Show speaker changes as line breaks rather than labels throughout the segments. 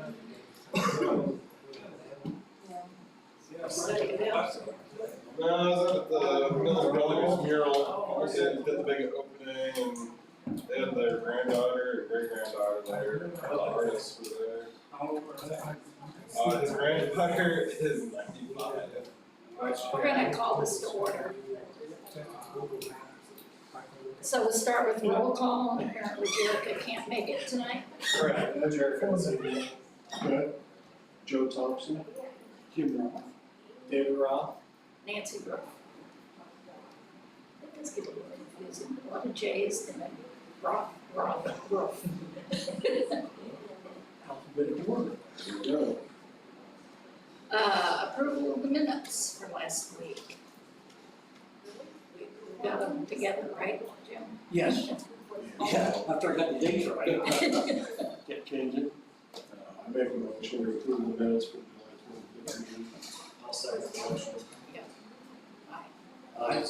No, I was at the Miller Brothers mural. Did the big opening, and they had their granddaughter, great granddaughter there. All the artists were there. His granddaughter is 95.
We're gonna call this to order. So we'll start with roll call. Apparently Jerica can't make it tonight.
Correct, no Jericho this evening. Good. Joe Thompson. Jim Roth. David Roth.
Nancy Ruff. It does get a little confusing. A lot of J's and then Ruff.
Alphabetical order. There we go.
Approval of the minutes for last week. We got them together, right, Jim?
Yes. Yeah, after I got the dates right. Can't change it.
I make a motion to approve the minutes for July 25th meeting. I'll second the motion.
Aye.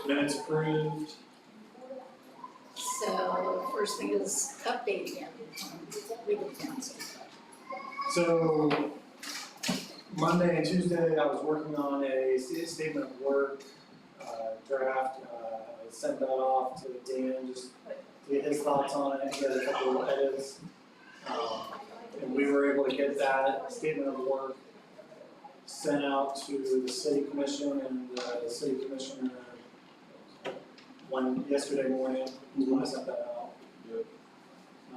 Minutes approved.
So first thing is update again on legal counsel.
So Monday and Tuesday, I was working on a statement of work draft. I sent that off to Dan just to get his thoughts on it. He had a couple of edits. And we were able to get that statement of work sent out to the city commission, and the city commissioner yesterday morning when I sent that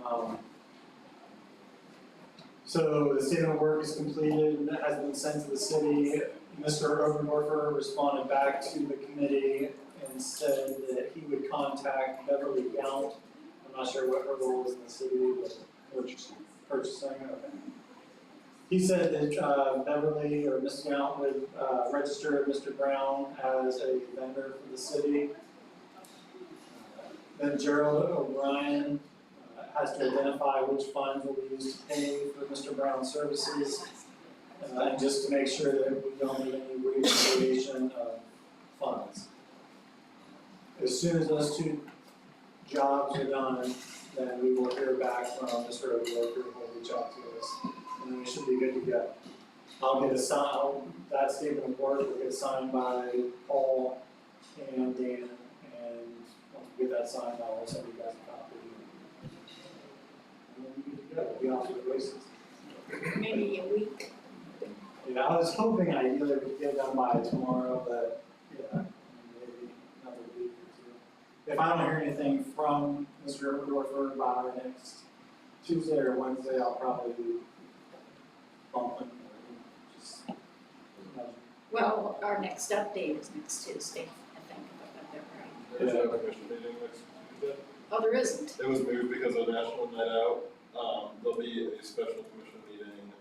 out. So the statement of work is completed and has been sent to the city. Mr. Oberdorfer responded back to the committee and said that he would contact Beverly Gount. I'm not sure what her role is in the city, but purchasing, okay. He said that Beverly or Ms. Gount would register Mr. Brown as a vendor for the city. Then Gerald O'Brien has to identify which funds will be used to pay for Mr. Brown's services, and just to make sure that we don't need any reappropriation of funds. As soon as those two jobs are done, then we will hear back from Mr. O'Brien, who will reach out to us, and then we should be good to go. I'll get that statement of work will get signed by Paul and Dan, and once we get that signed, I'll send you guys a copy. And then we're good to go, we'll be off to the races.
Maybe a week.
Yeah, I was hoping I either could get it done by tomorrow, but yeah, maybe another week or two. If I don't hear anything from Mr. Oberdorfer by next Tuesday or Wednesday, I'll probably bump him. Just,
Well, our next update is next Tuesday, I think, if I got that right.
There's no commission meeting next Tuesday.
Oh, there isn't.
It was moved because of National Night Out. There'll be a special commission meeting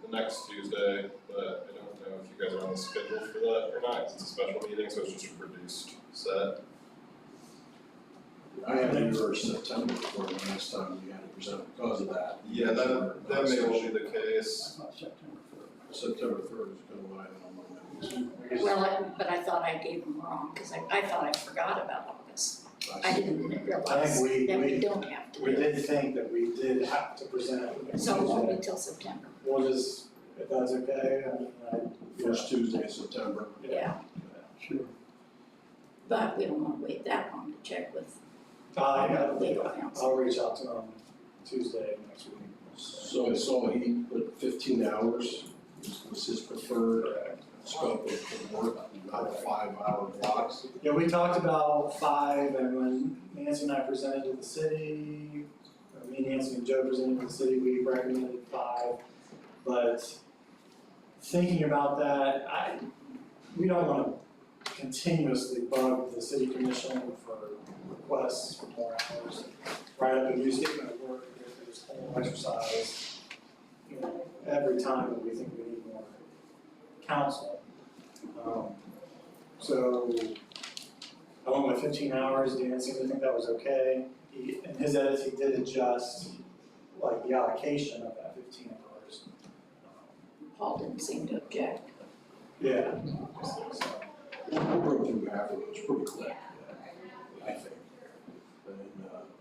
the next Tuesday, but I don't know if you guys are on the schedule for that or not, 'cause it's a special meeting, so it's just a reduced set.
I had yours September for the last time we had to present because of that.
Yeah, that may well be the case.
September 3rd is going to lie on my memories.
Well, but I thought I gave them wrong, because I thought I forgot about August. I didn't realize
I think
that we don't have to
we
do it.
did think that we did have to present it.
So it won't be till September.
We'll just, if that's okay, I mean,
First Tuesday in September.
Yeah.
Sure.
But we don't want to wait that long to check with
Yeah,
legal counsel.
I'll reach out to him Tuesday next week.
So I saw he put 15 hours was his preferred scope of work, not a 5-hour block.
Yeah, we talked about 5, and when Nancy and I presented to the city, or me, Nancy, and Joe presented to the city, we recommended 5. But thinking about that, we don't want to continuously bug the city commission for requests for more hours. Write up a new statement of work, if there's whole exercise, every time that we think we need more counsel. So I went with 15 hours. Dan seemed to think that was okay. In his edits, he did adjust like the allocation of that 15 hours.
Paul didn't seem to object.
Yeah.
We'll go through half of it, it's pretty quick, I think.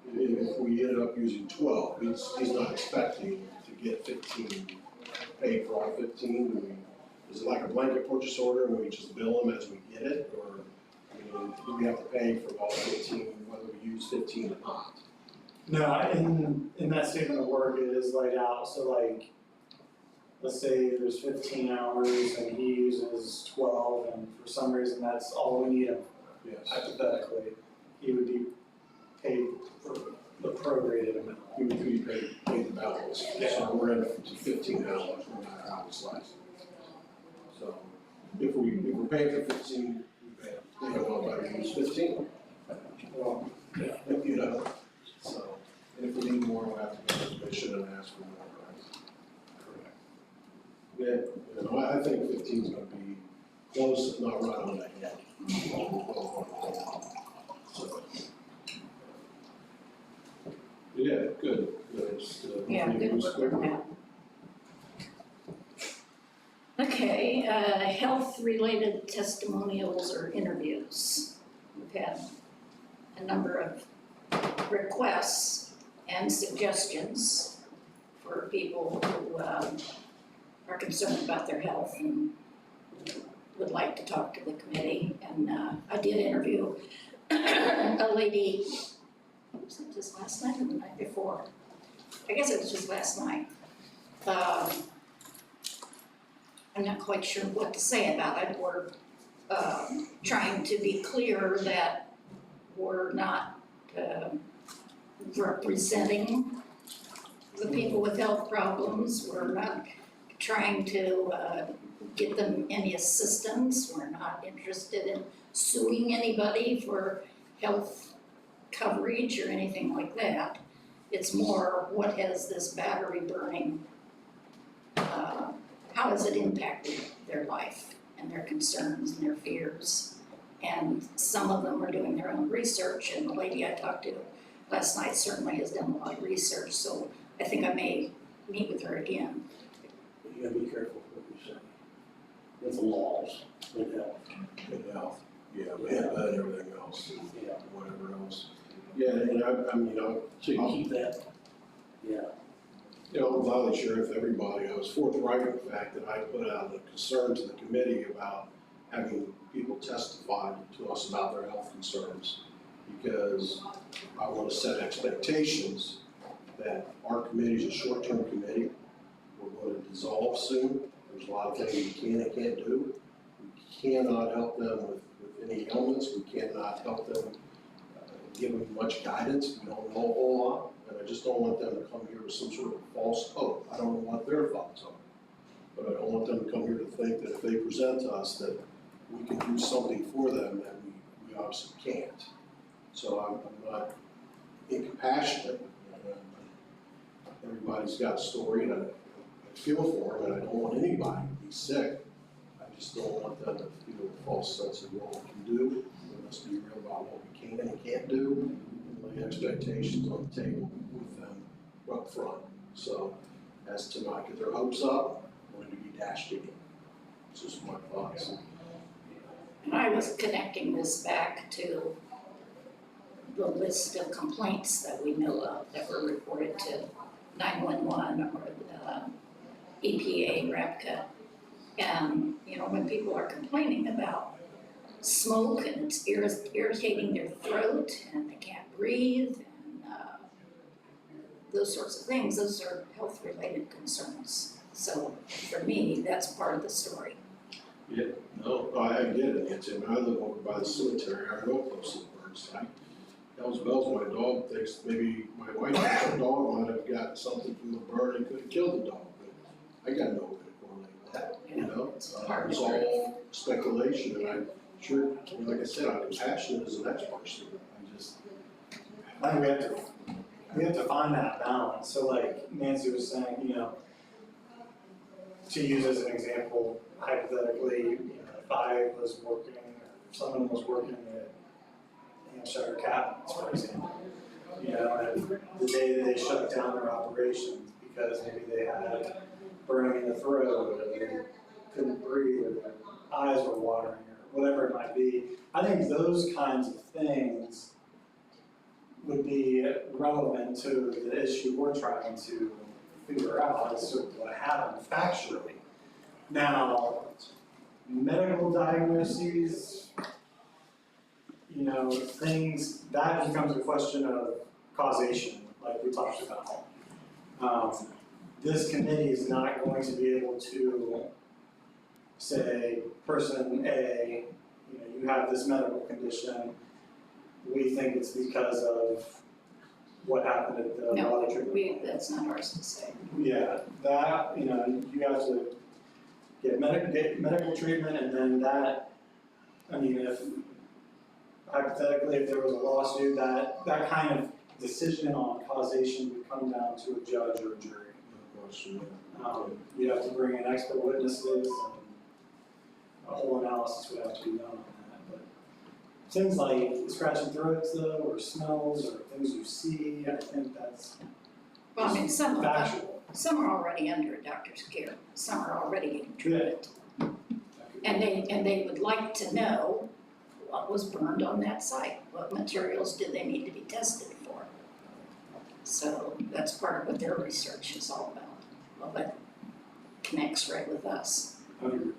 And if we ended up using 12, he's not expecting to get 15, paid for all 15, do we, is it like a blanket purchase order, and we just bill them as we get it, or, I mean, do we have to pay for all 15, whether we use 15 or not?
No, in that statement of work, it is laid out, so like, let's say there's 15 hours and he uses 12, and for some reason that's all we need him,
Yes.
hypothetically, he would be paid for the prorated amount.
We would be paid the balance, so we're in to 15 hours, no matter how we slice it. So, if we're paying for 15, we pay, they don't want to use 15.
Well,
You know, so, and if we need more, we'll have to go to commission and ask for more, right? Correct. Yeah, you know, I think 15 is gonna be close, if not right on the head. So. Yeah, good, it's,
Yeah, good
moves
work
quickly.
on that. Okay, health-related testimonials or interviews. We've had a number of requests and suggestions for people who are concerned about their health and would like to talk to the committee. And I did interview a lady, was it just last night or the night before? I guess it was just last night. I'm not quite sure what to say about it. We're trying to be clear that we're not representing the people with health problems. We're not trying to get them any assistance. We're not interested in suing anybody for health coverage or anything like that. It's more, what has this battery burning, how has it impacted their life and their concerns and their fears? And some of them are doing their own research, and the lady I talked to last night certainly has done a lot of research, so I think I may meet with her again.
You gotta be careful what you say. With the laws, with health.
Good health, yeah, HIPAA and everything else, and
Yeah.
whatever else. Yeah, and I mean,
So you keep that, yeah.
you know, I'm gladly share with everybody, I was forthright with the fact that I put out a concern to the committee about having people testify to us about their health concerns, because I want to set expectations that our committee is a short-term committee. We're going to dissolve soon. There's a lot of things we can and can't do. We cannot help them with any ailments. We cannot help them, give them much guidance. We don't know a whole lot, and I just don't want them to come here with some sort of false hope. I don't know what their thoughts are, but I don't want them to come here to think that if they present to us that we can do something for them that we obviously can't. So I'm not incompassionate. Everybody's got a story, and I feel for them, and I don't want anybody to be sick. I just don't want them to feel a false sense of what we can do. We must be real about what we can and can't do, and lay expectations on the table with them up front. So, as to not get their hopes up, going to be dashed again. It's just my thoughts.
And I was connecting this back to the list of complaints that we know of that were reported to 911 or the EPA, REPCA. And, you know, when people are complaining about smoke and it's irritating their throat and they can't breathe and those sorts of things, those are health-related concerns. So for me, that's part of the story.
Yeah, no, I get it, Nancy. I mean, I live over by the cemetery, I go close to the bird site. Hell's bells, my dog thinks maybe my wife thinks her dog might have gotten something from the bird and could have killed the dog, but I got no way to correlate that, you know?
It's hard
It's
to prove.
all speculation, and I'm sure, like I said, I'm compassionate as an expert, so I just,
I think we have to find that balance, so like Nancy was saying, you know, to use as an example, hypothetically, you know, if I was working, or if someone was working at Hampshire Cabinets, for example, you know, and the day that they shut down their operations because maybe they had burning in the throat, or they couldn't breathe, or their eyes were watering, or whatever it might be, I think those kinds of things would be relevant to the issue we're trying to figure out as to what happened factually. Now, medical diagnoses, you know, things, that becomes a question of causation, like we talked about. This committee is not going to be able to say, person A, you know, you have this medical condition, we think it's because of what happened at the
No,
water treatment.
that's not ours to say.
Yeah, that, you know, you have to get medical treatment, and then that, I mean, if hypothetically, if there was a lawsuit, that kind of decision on causation would come down to a judge or a jury.
No question.
You'd have to bring in expert witnesses, and a whole analysis would have to be done on that, but things like scratching throats though, or smells, or things you see, I think that's
Well, I mean, some
factual.
are already under a doctor's care, some are already getting treated.
That could be-
And they would like to know what was burned on that site, what materials do they need to be tested for? So that's part of what their research is all about. Well, that connects right with us.
I would agree.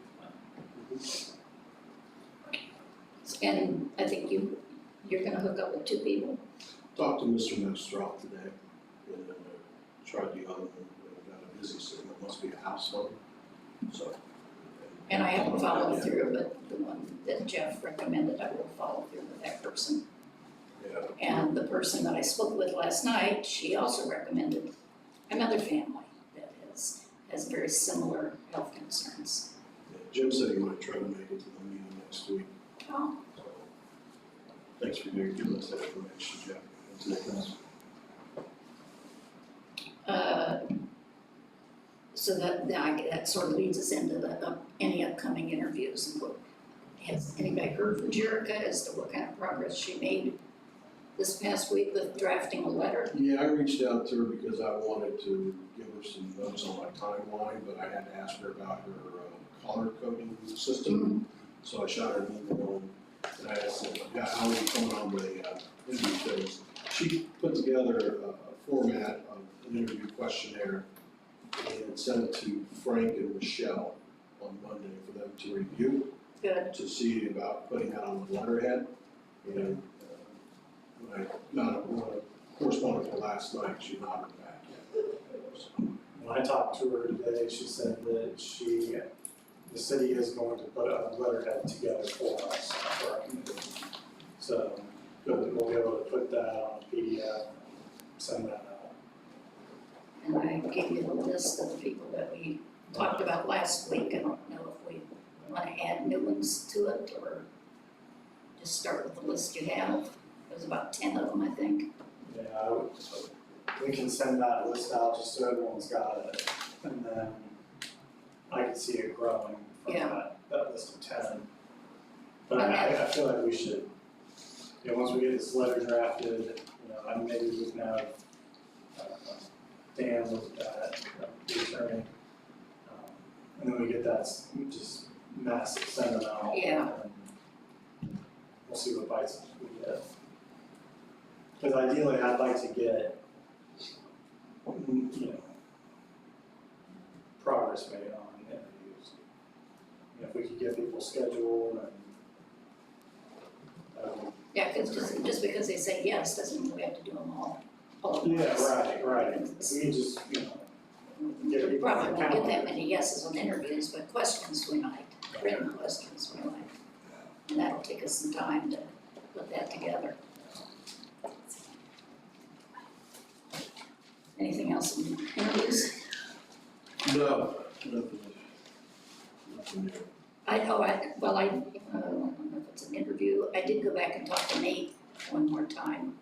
And I think you're gonna hook up with 2 people.
Talked to Mr. Nostroff today, and then tried the other one, and got a busy signal, must be a house phone, so.
And I haven't followed through, but the one that Jeff recommended, I will follow through with that person.
Yeah,
And the person that I spoke with last night, she also recommended another family that has very similar health concerns.
Jim said he might try to make it to the meeting next week,
Oh,
so. Thanks for giving us that information, Jeff.
So that sort of leads us into any upcoming interviews. And has anybody heard from Jerica as to what kind of progress she made this past week with drafting a letter?
Yeah, I reached out to her because I wanted to give her some notes on my timeline, but I had to ask her about her color coding system. So I shot her an email, and I asked her, yeah, how are you coming on the interview things? She put together a format of an interview questionnaire and sent it to Frank and Michelle on Monday for them to review,
Good.
to see about putting that on the letterhead. And when I corresponded with her last night, she nodded back. So,
When I talked to her today, she said that the city is going to put a letterhead together for us, for our committee. So, we'll be able to put that on a PDF, send that out.
And I gave you the list of the people that we talked about last week. I don't know if we want to add new ones to it or just start with the list you have. There's about 10 of them, I think.
Yeah, we can send that list out just so everyone's got it, and then I can see it growing from
Yeah.
that list of 10. But I feel like we should, you know, once we get this letter drafted, you know, and maybe we can have Dan look at the attorney. And then we get that, just mass send them out.
Yeah.
And we'll see what bites we get. Because ideally, I'd like to get, you know, progress made on interviews. You know, if we could get people scheduled and,
Yeah, because just because they say yes doesn't mean we have to do them all at once.
yeah, right. If we can just, you know, get
We
people on
probably
the
won't get that
calendar.
many yeses on interviews, but questions we might, written questions we might. And that'll take us some time to put that together. Anything else in interviews?
No, nothing new.
I don't know if it's an interview, I did go back and talk to Nate one more time,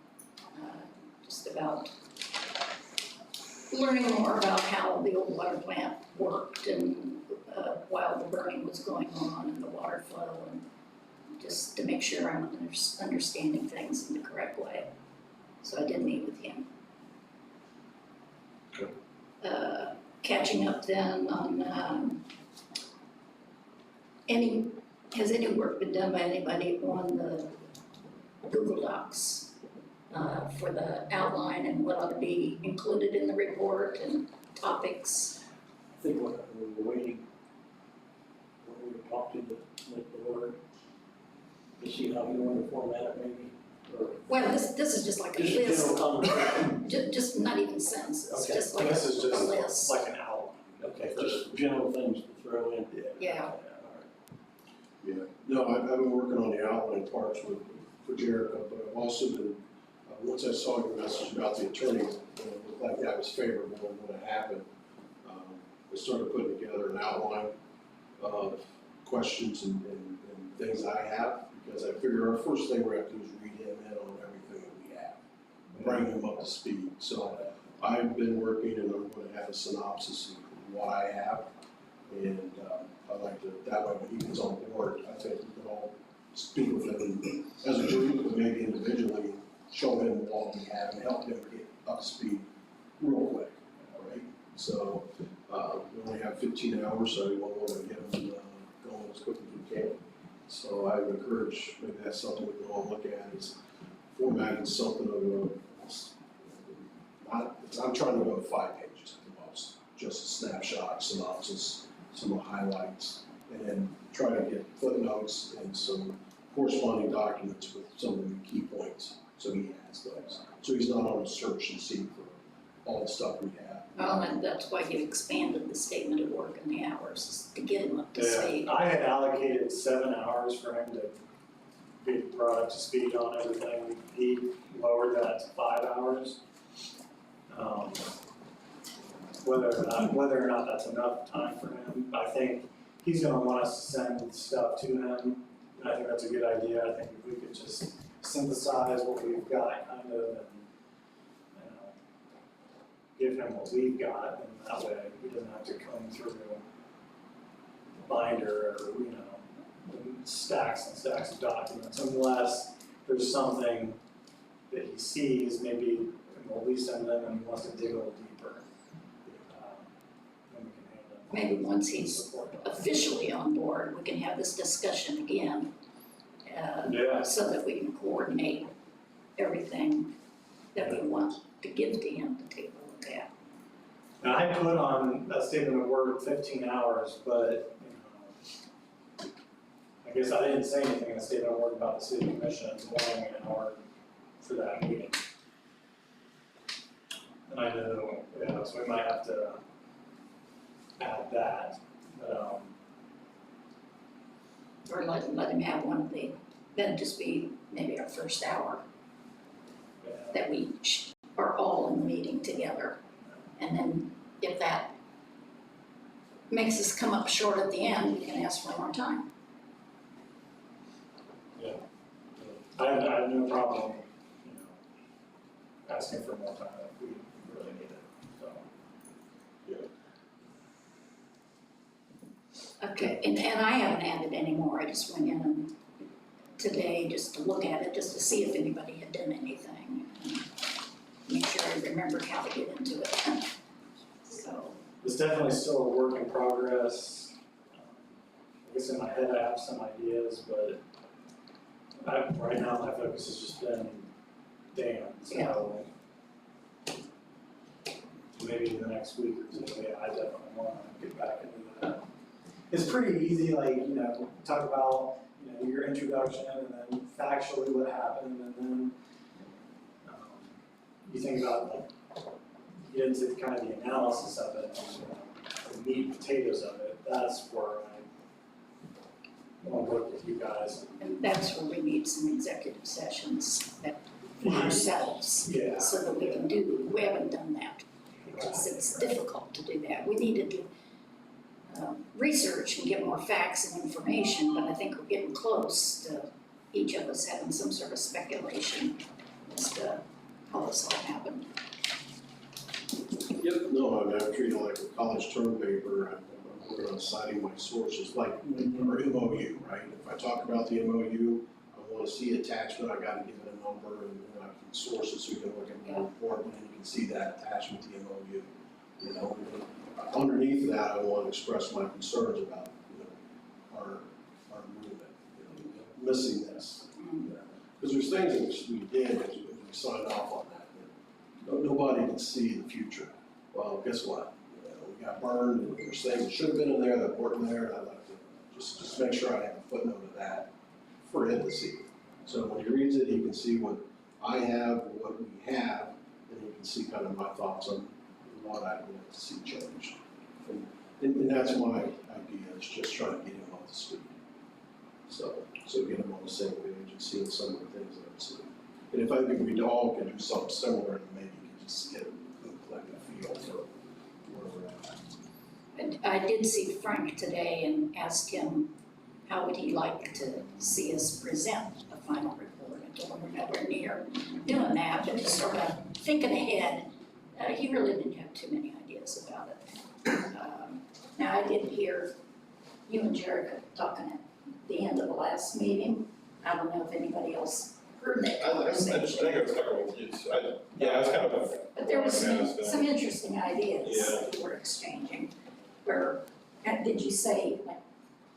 just about learning more about how the old water plant worked and, while the burning was going on and the water flow, and just to make sure I'm understanding things in the correct way. So I did meet with him.
Good.
Catching up then on, has any work been done by anybody on the Google Docs for the outline and what ought to be included in the report and topics.
I think what we were waiting, when we were talking to the Lord, to see how you want to format it maybe, or
Well, this is just like a
just a
list,
general conversation.
just not even sentences,
Okay,
just like
This is
a
just
list.
like an outline.
Okay, just general things to throw in.
Yeah.
Yeah, no, I've been working on the outline parts for Jericho, but I've also been, once I saw your message about the attorney, it looked like that was favorable and gonna happen. I started putting together an outline of questions and things I have, because I figure our first thing we have to do is read him in on everything that we have, bring him up to speed. So I've been working and I'm gonna have a synopsis of what I have. And I'd like to, that way when he comes on board, I think we can all speak with him as a group, but maybe individually, show him what we have and help him get up to speed real quick, right? So, we only have 15 hours, so we want to get him going as quick as we can. So I would encourage, maybe that's something we can all look at, is formatting something of I'm trying to go to 5 pages at the most, just a snapshot, synopsis, some highlights, and then try to get footnotes and some corresponding documents with some of the key points, so he has those. So he's not on a search and see for all the stuff we have.
Well, and that's why you expanded the statement of work and the hours, is to get him up to speed.
I had allocated 7 hours for him to be brought up to speed on everything. He lowered that to 5 hours. Whether or not that's enough time for him, I think he's gonna want us to send stuff to him, and I think that's a good idea. I think if we could just synthesize what we've got kind of and, give him what we've got, and that way he doesn't have to comb through a binder or, stacks and stacks of documents, unless there's something that he sees, maybe, and we'll at least send them and he wants to dig a little deeper. Then we can hand them.
Maybe once he's
support.
officially on board, we can have this discussion again,
Yeah.
so that we can coordinate everything that we want to give to him to take a look at.
And I put on a statement of work 15 hours, but, I guess I didn't say anything in the statement of work about the city commission, it's only an hour for that meeting. And I know, so we might have to add that, but,
Or let him have one of the, then just be maybe our first hour,
yeah.
that we are all in the meeting together. And then if that makes us come up short at the end, we can ask for more time.
I have no problem, asking for more time if we really need it, so.
Okay, and I haven't added any more, I just went in and today just to look at it, just to see if anybody had done anything. And make sure I remembered how to get into it. So,
It's definitely still a work in progress. I guess in my head I have some ideas, but right now my focus has just been Dan, so maybe in the next week or two, I definitely want to get back into that. It's pretty easy, talk about, your introduction and then factually what happened, and then you think about you get into kind of the analysis of it, and the meat and potatoes of it. That's where I want to work with you guys.
and that's where we need some executive sessions that for ourselves,
Yeah.
so that we can do, we haven't done that. Because it's difficult to do that, we need to do research and get more facts and information, but I think we're getting close to each of us having some sort of speculation as to how this all happened.
Yep, no, I'm treating it like a college term paper, I'm working on citing my sources, like our MOU, right? If I talk about the MOU, I wanna see attachment, I gotta give it a number, and I can source it so you can look at my report, and then you can see that attachment to the MOU. Underneath that, I wanna express my concerns about, our movement, missing this. Because there's things that we did, as we signed off on that. Nobody can see the future. Well, guess what? We got burned, and there's things that should have been in there that weren't there, and I'd like to just make sure I have a footnote of that for him to see. So when he reads it, he can see what I have, what we have, and he can see kind of my thoughts on what I'd like to see changed. And that's my idea, is just trying to get him up to speed. So get him on the same page and seeing some of the things that I'm seeing. And if I think we all can do something similar, then maybe you can just get a feel for where we're at.
And I did see Frank today and asked him how would he like to see us present a final report. I told him we're nowhere near doing that, but just sort of thinking ahead. He really didn't have too many ideas about it. Now, I did hear you and Jerica talking at the end of the last meeting. I don't know if anybody else heard that
I
conversation.
think I was talking with you, so I was kind of.
But there was
Yeah.
some interesting ideas
Yeah.
that we were exchanging. Where, did you say, like,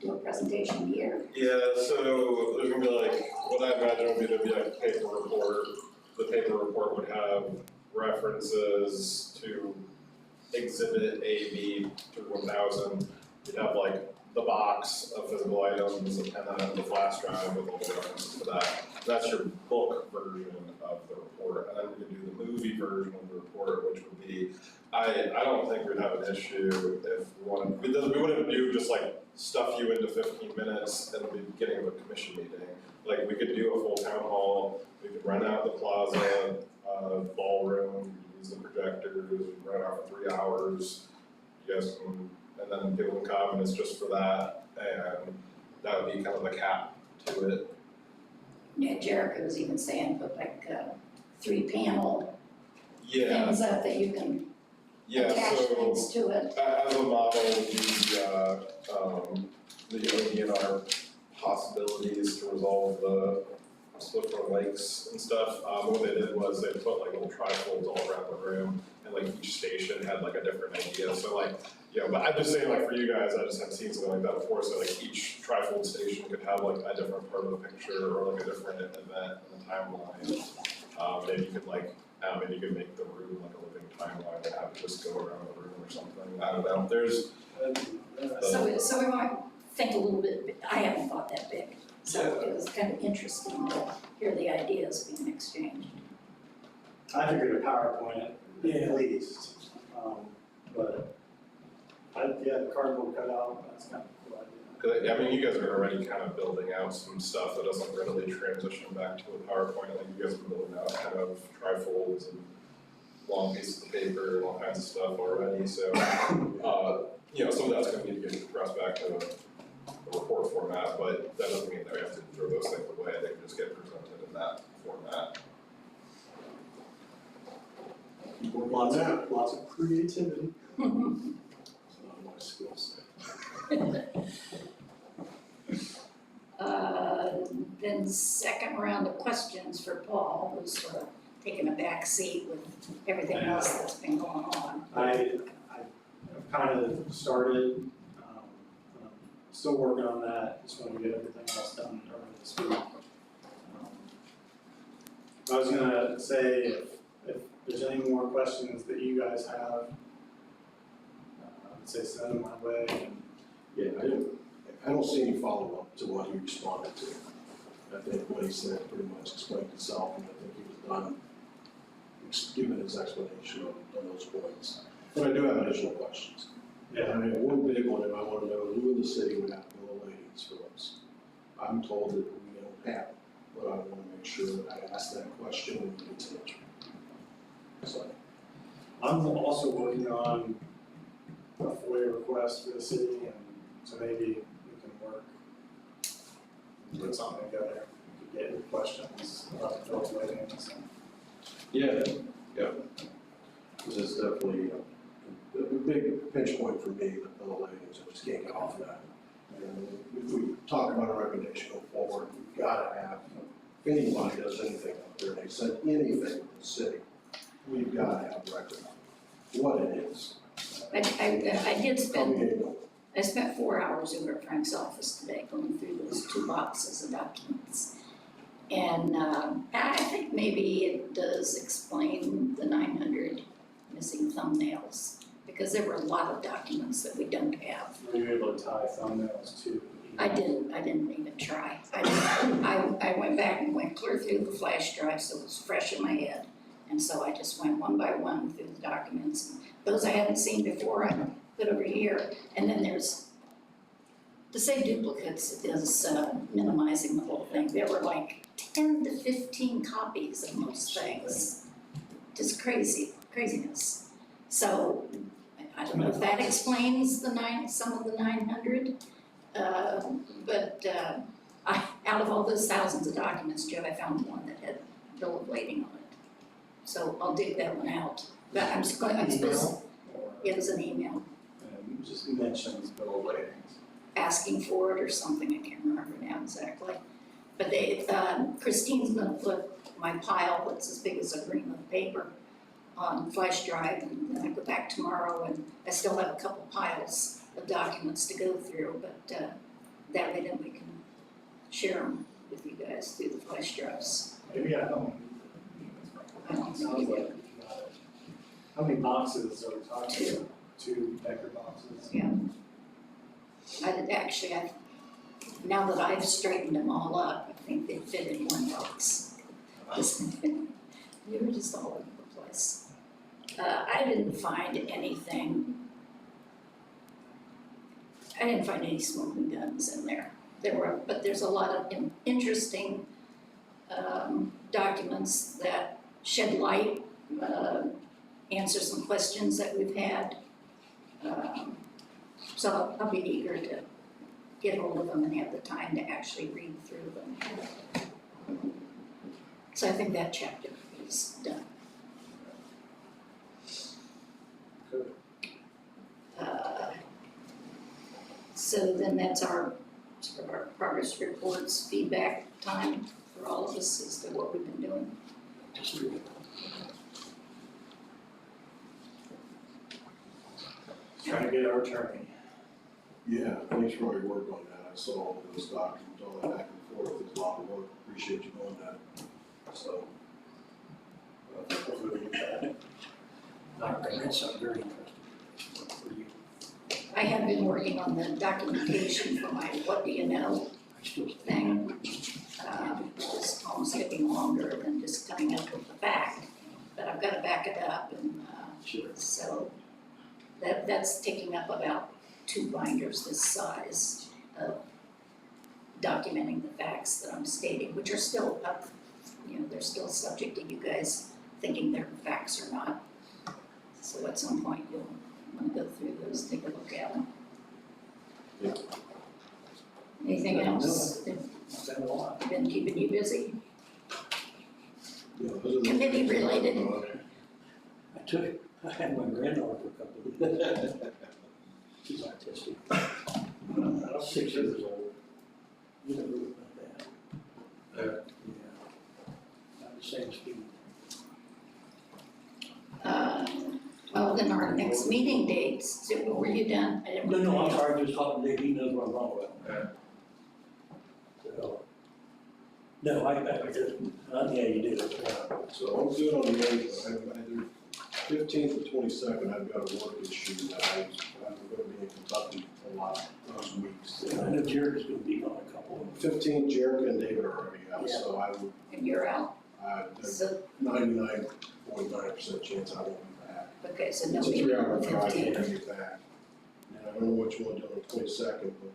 do a presentation here?
Yeah, so there's gonna be like, what I imagine would be, there'd be like a paper report. The paper report would have references to exhibit A, B through 1000. You'd have like the box of physical items and then the flash drive with all the references to that. That's your book version of the report, and then we can do the movie version of the report, which would be, I don't think we'd have an issue if we wanted, we wouldn't do just like stuff you into 15 minutes at the beginning of a commission meeting. Like, we could do a full town hall, we could rent out the plaza, ballroom, use the projectors, we could rent out for 3 hours. You guys can, and then people can come, and it's just for that, and that would be kind of the cap to it.
Yeah, Jerica was even saying, put like 3-panel
Yeah,
things up that you can
yeah,
attach
so
things to it.
as a model, the ODNR possibilities to resolve the slippery lakes and stuff. What they did was they put like little trifolds all around the room, and like each station had like a different idea. So like, but I'm just saying, like, for you guys, I just hadn't seen something like that before. So like each trifold station could have like a different part of the picture or like a different event in the timeline. Maybe you could like, maybe you could make the room like a living timeline and have it just go around the room or something. I don't know. There's
So we might think a little bit, I haven't thought that big. So it was kind of interesting to hear the ideas being exchanged.
I figured a PowerPoint at least, but the cardboard cutout, that's kind of a cool idea.
'cause I mean, you guys are already kind of building out some stuff that doesn't readily transition back to a PowerPoint. I think you guys are building out kind of trifolds and long pieces of paper and all kinds of stuff already. So, some of that's gonna need to get compressed back to a report format, but that doesn't mean that we have to throw those things away. They can just get presented in that format.
Lots of creativity.
It's not my skill set.
Then second round of questions for Paul, who's sort of taking a back seat with everything else that's been going on.
I kind of started, still working on that, just want to get everything else done early this week. I was gonna say, if there's any more questions that you guys have, I would say send them my way, and
Yeah, I don't see any follow-up to what he responded to. I think what he said pretty much explained itself, and I think he was done giving his explanation on those points. But I do have additional questions. I mean, one big one, and I want to know who in the city would have bill of ladings for us. I'm told that we don't have, but I want to make sure that I ask that question when we get to it. So,
I'm also working on a FOIA request for the city, and so maybe we can work, put something together, we could get your questions about the bill of ladings and
yeah. This is definitely a big pinch point for me, the bill of ladings, I just can't get off of that. And if we talk about a recommendation going forward, we've gotta have, if anybody does anything out there, they send anything to the city, we've gotta have a record of what it is.
I did
Tell me
spend,
anything.
I spent 4 hours over at Frank's office today going through those 2 boxes of documents. And I think maybe it does explain the 900 missing thumbnails, because there were a lot of documents that we don't have.
Were you able to tie thumbnails to?
I didn't even try. I went back and went clear through the flash drive, so it was fresh in my head. And so I just went one by one through the documents. Those I hadn't seen before, I put over here. And then there's, to say duplicates is minimizing the whole thing. There were like 10 to 15 copies of most things. Just craziness. So I don't know if that explains some of the 900. But out of all those thousands of documents, Joe, I found one that had bill of lading on it. So I'll dig that one out. But I'm supposed, it was an email
Just mentions bill of ladings.
asking for it or something, I can't remember now exactly. But Christine's gonna put my pile that's as big as a ream of paper on flash drive, and then I go back tomorrow and I still have a couple piles of documents to go through, but that way then we can share them with you guys through the flash drives.
Maybe I don't.
I don't
Sounds
know
like
either.
you got it. How many boxes are we talking about? 2 Becker boxes?
Yeah. Now that I've straightened them all up, I think they fit in one box. They were just all over the place. I didn't find anything. I didn't find any smoking guns in there. But there's a lot of interesting documents that shed light, answer some questions that we've had. So I'll be eager to get hold of them and have the time to actually read through them. So I think that chapter is done.
Good.
So then that's our sort of our progress reports, feedback time for all of us as to what we've been doing.
Trying to get our attorney.
Yeah, thanks for all your work on that. I saw all those documents, all that back and forth. It's a lot of work. Appreciate you doing that. So. Hopefully we get that.
That's something very interesting for you.
I have been working on the documentation for my what do you know
I still
thing. It's almost getting longer than just coming up with the fact, but I've got to back it up, and
Sure.
so that's taking up about 2 binders this size of documenting the facts that I'm stating, which are still up, they're still subject to you guys thinking they're facts or not. So at some point you'll want to go through those, take a look at them.
Yeah.
Anything else? They've
It's been a lot.
been keeping you busy?
Yeah, those are the-
Committee related.
I had my granddaughter for a couple of days. She's autistic. 6 years old. You never heard about that.
Yeah.
Yeah. Not the same speed.
Well, then our next meeting dates, were you done? I didn't.
No, I'm sorry, just talking to Dave, he knows what I'm wrong with.
Yeah.
So, no, I just, yeah, you did.
So I'm good on the 8th, but either 15th or 22nd, I've got a work issue that I'm gonna be in Kentucky a lot those weeks.
I know Jared's gonna be on a couple of them.
15th, Jerica and David are already out,
Yeah.
so I would,
And you're out,
there's
so,
99.9% chance I won't be back.
okay, so no
It's a
meeting on
3-hour
the
drive to
15th.
get back. And I don't know which one to do on the 22nd, but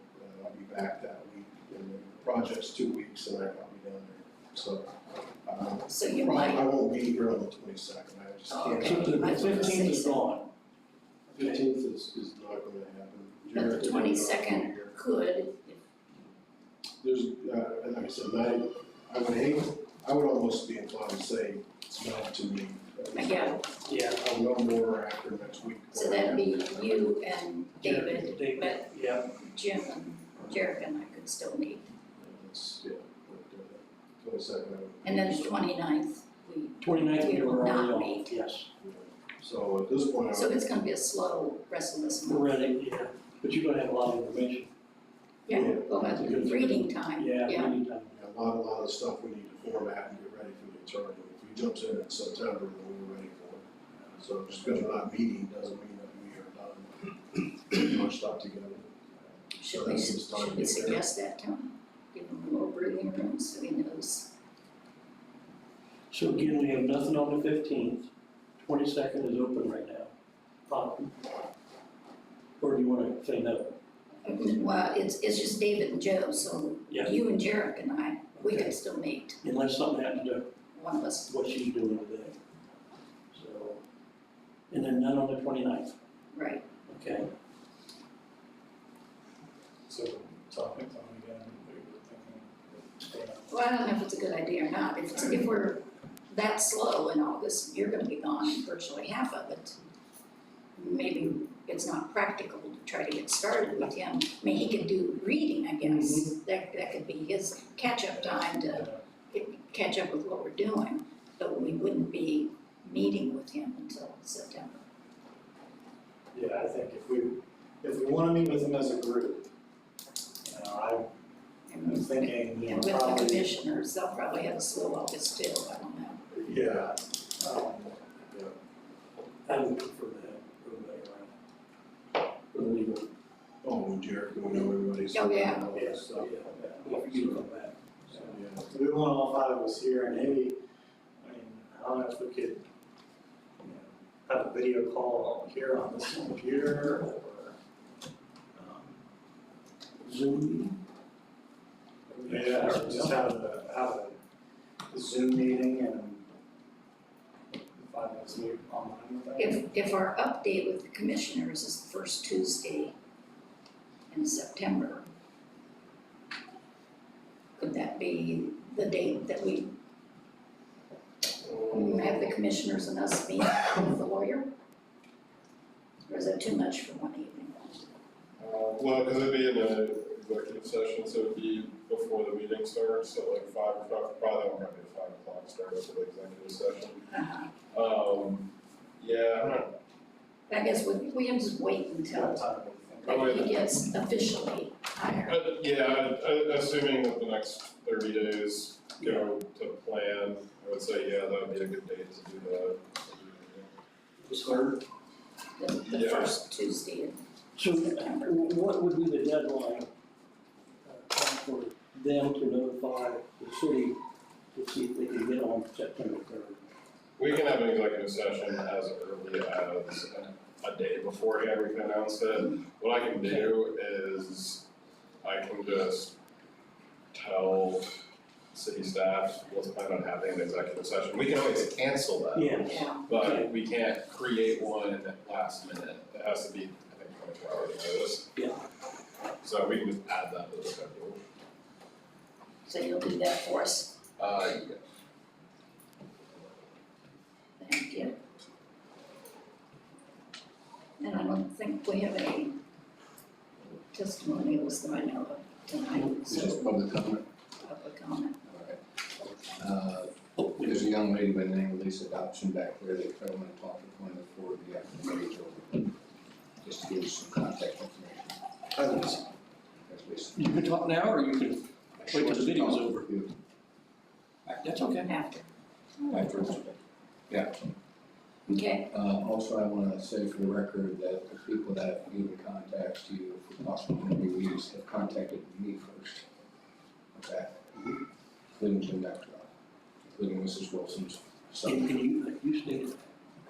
I'll be back that week. And the project's 2 weeks and I'll be down there. So,
So you
I
might,
won't be here on the 22nd, I just
Oh,
can't.
okay.
So the 15th is gone.
15th is not gonna happen.
but
Jared
the
and I are
22nd
here.
could,
There's, like I said, I would almost be inclined to say it's not to me.
Yeah.
Yeah.
I'll know more after next week.
so that'd be you and David,
David,
but
yeah.
Jim and Jerica and I could still meet.
It's, yeah, but, 22nd, I would.
And then the 29th, we,
29th,
We
we
will
were already
not
off,
meet.
yes.
So at this point, I
so
would,
it's gonna be a slow rest of this
We're
month.
ready, yeah. But you're gonna have a lot of information.
Yeah, we'll have reading time,
Yeah,
yeah.
reading time.
a lot of the stuff we need to format and get ready for the attorney. If he jumps in September, then we're ready for it. So just because we're not meeting doesn't mean that we are done getting our stuff together.
Should we suggest that to him? Give him a little breathing room so he knows.
So again, we have nothing on the 15th, 22nd is open right now. Or do you wanna say no?
Well, it's just David and Joe, so
Yeah.
you and Jarek and I, we
Okay.
can still meet,
Unless something happens to
one of us.
what she's doing today. So, and then none on the 29th,
Right.
okay?
So, talking to him again, we were thinking,
Well, I don't know if it's a good idea or not. If we're that slow in August, you're gonna be gone virtually half of it. Maybe it's not practical to try to get started with him. I mean, he could do reading, I guess. That could be his catch-up time to catch up with what we're doing. But we wouldn't be meeting with him until September.
yeah, I think if we wanna meet with him as a group, I'm thinking,
And with the commissioners, they'll probably have a slow August too, I don't know.
yeah,
I would prefer to have everybody around. For the legal,
Oh, and Jared, we know everybody's.
Oh, yeah.
yeah,
So,
yeah, for you to come back.
so, yeah.
So we want all five of us here, and maybe, I don't know if we could, have a video call here on this computer, or,
Zoom meeting?
yeah, or just have a Zoom meeting and 5 minutes meet online with that.
If our update with the commissioners is the first Tuesday in September, could that be the date that we have the commissioners and us meet with the lawyer? Or is that too much for one evening?
Well, because it'd be in an executive session, so it'd be before the meeting starts, so like 5 o'clock, probably won't be a 5 o'clock start of the executive session. Yeah, I'm not,
I guess we can just wait until he gets officially hired.
assuming that the next 30 days go to plan, I would say, yeah, that would be a good date to do that.
The third?
The
Yeah.
first Tuesday in
So
September.
what would be the deadline for them to notify the city to see if they can get on September 3rd?
We can have an executive session as early as a day beforehand, we can announce it. What I can do is, I can just tell city staff, let's plan on having an executive session. We can always cancel that.
Yeah.
Yeah,
But we can't create one last minute. It has to be, I think, 24 hours notice.
Yeah.
So we can just add that to the schedule.
so you'll do that for us,
Yeah.
thank you. And I don't think we have any testimonials that I know of tonight,
This is
so
public comment.
public comment.
There's a young lady by the name of Lisa Dobson back there that I want to talk with one before the afternoon is over. Just to give you some contact information.
Hi, Lisa.
That's Lisa.
You can talk now, or you can wait till the video's
Talk
over.
with you
That's okay.
After,
Afterwards.
okay,
Also, I want to say for the record that the people that have given contacts to you for possible interviewees have contacted me first. Okay? Including Jim Dexter, including Mrs. Wilson's son.
And you stated.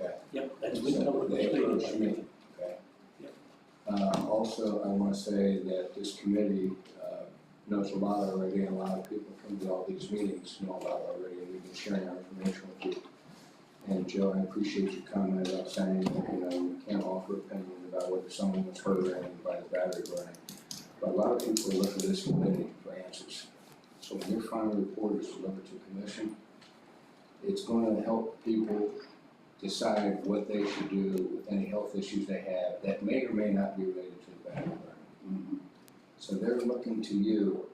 Okay.
Yep, that's
So
been publicly
they
stated
approached
by
me,
me.
okay?
Yep.
Also, I want to say that this committee knows a lot already, and a lot of people come to all these meetings know a lot already, and we've been sharing our information with you. And Joe, I appreciate your comment about saying that, you can't offer opinion about whether someone was hurt or anything by the battery burning. But a lot of people look at this committee for answers. So when your final report is delivered to the commission, it's going to help people decide what they should do with any health issues they have that may or may not be related to the battery burning. So they're looking to you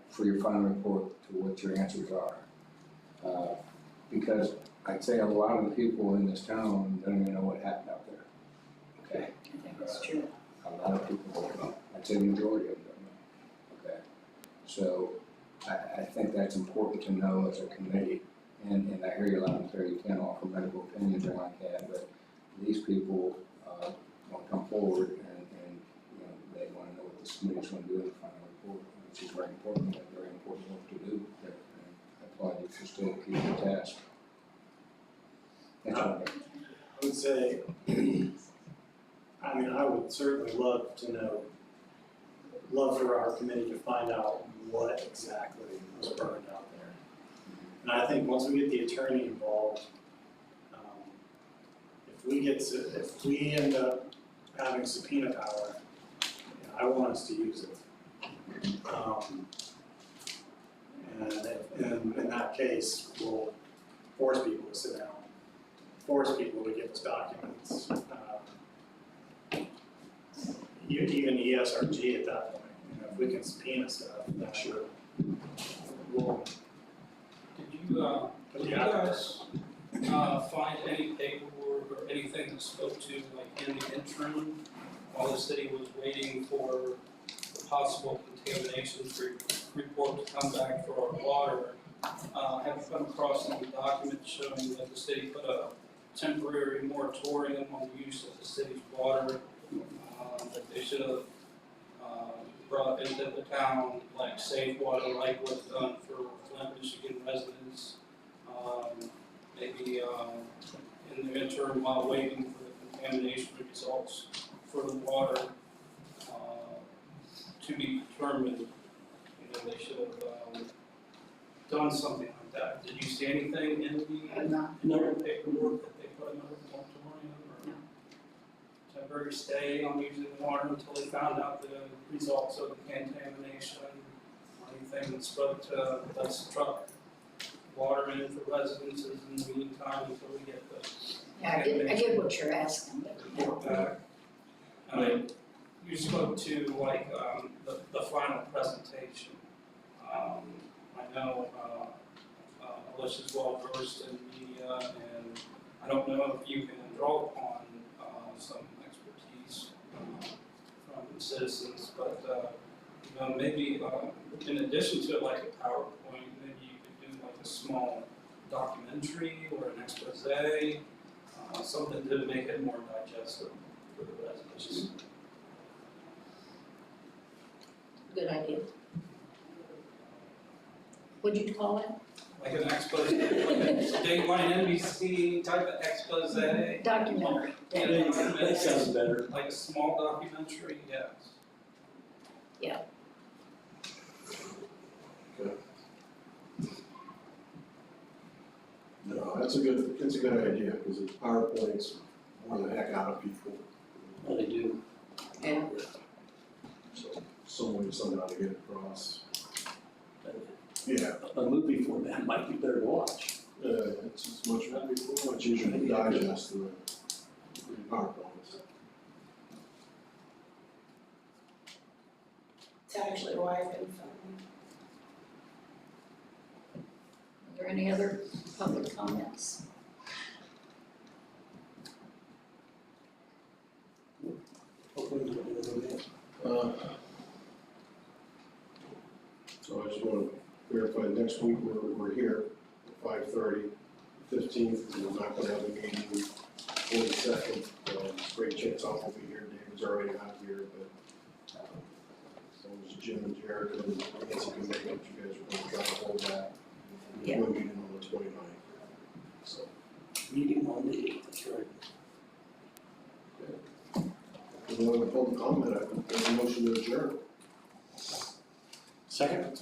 for your final report to what your answers are. Because I'd say a lot of the people in this town don't even know what happened out there. Okay?
I think that's true.
A lot of people don't know. I'd say the majority of them don't know. Okay? So I think that's important to know as a committee, and I hear you loud and clear, you can't offer medical opinions or like that, but these people, want to come forward and, you know, they want to know what this committee's going to do in the final report, which is very important, and very important work to do. And I applaud you for still keeping the task. That's all.
I would say, I mean, I would certainly love to know, love for our committee to find out what exactly was burned out there. And I think once we get the attorney involved, if we end up having subpoena power, I want us to use it. And in that case, we'll force people to sit down, force people to give us documents. Even ESRG at that point, you know, if we can subpoena stuff, then sure. We'll
Did you guys, find any paperwork or anything that spoke to, like, in the interim, while the city was waiting for the possible contamination report to come back for our water? Have you come across any documents showing that the city put a temporary moratorium on the use of the city's water? That they should have, brought into the town, like safe water, like what's done for Flint, Michigan residents? Maybe, in the interim, while waiting for the contamination results for the water, to be determined, you know, they should have, done something like that. Did you see anything in
I'm
the
not,
paperwork that they put in a moratorium or temporary stay on using the water until they found out the results of the contamination, or anything that spoke to let's truck water in for residences in the meantime until we get the
yeah, I get what you're asking, but
report back? I mean, you spoke to like, the final presentation. I know, Alicia's well versed in media, and I don't know if you can draw upon, some expertise, from the citizens, but, you know, maybe, in addition to like a PowerPoint, maybe you could do like a small documentary or an expose, something to make it more digestible for the residents.
good idea. What'd you call it?
Like an expose, like a Dateline NBC type of expose.
Documentary.
That sounds better.
Like a small documentary, yes.
No, it's a good idea, because the PowerPoints more the heck out of people.
Well, they do.
Yeah.
So, some way somehow to get across. Yeah,
A movie format might be better to watch.
it's much easier to digest than the PowerPoints.
It's actually why I've been filming.
Are there any other public comments?
Hopefully we don't do that.
So I just want to verify, next week we're here at 5:30, 15th, we're not gonna have a meeting, 42nd, great chance I won't be here, David's already out here, but so is Jim and Jared, and Nancy can make it, you guys are gonna try to hold that.
Yeah.
We're meeting on the 29th, so.
Meeting on the 8th, that's right.
If you want to public comment, I would make a motion to adjourn.
Second?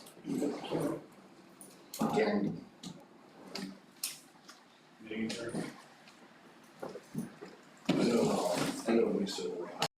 Adjourned.
meeting adjourned.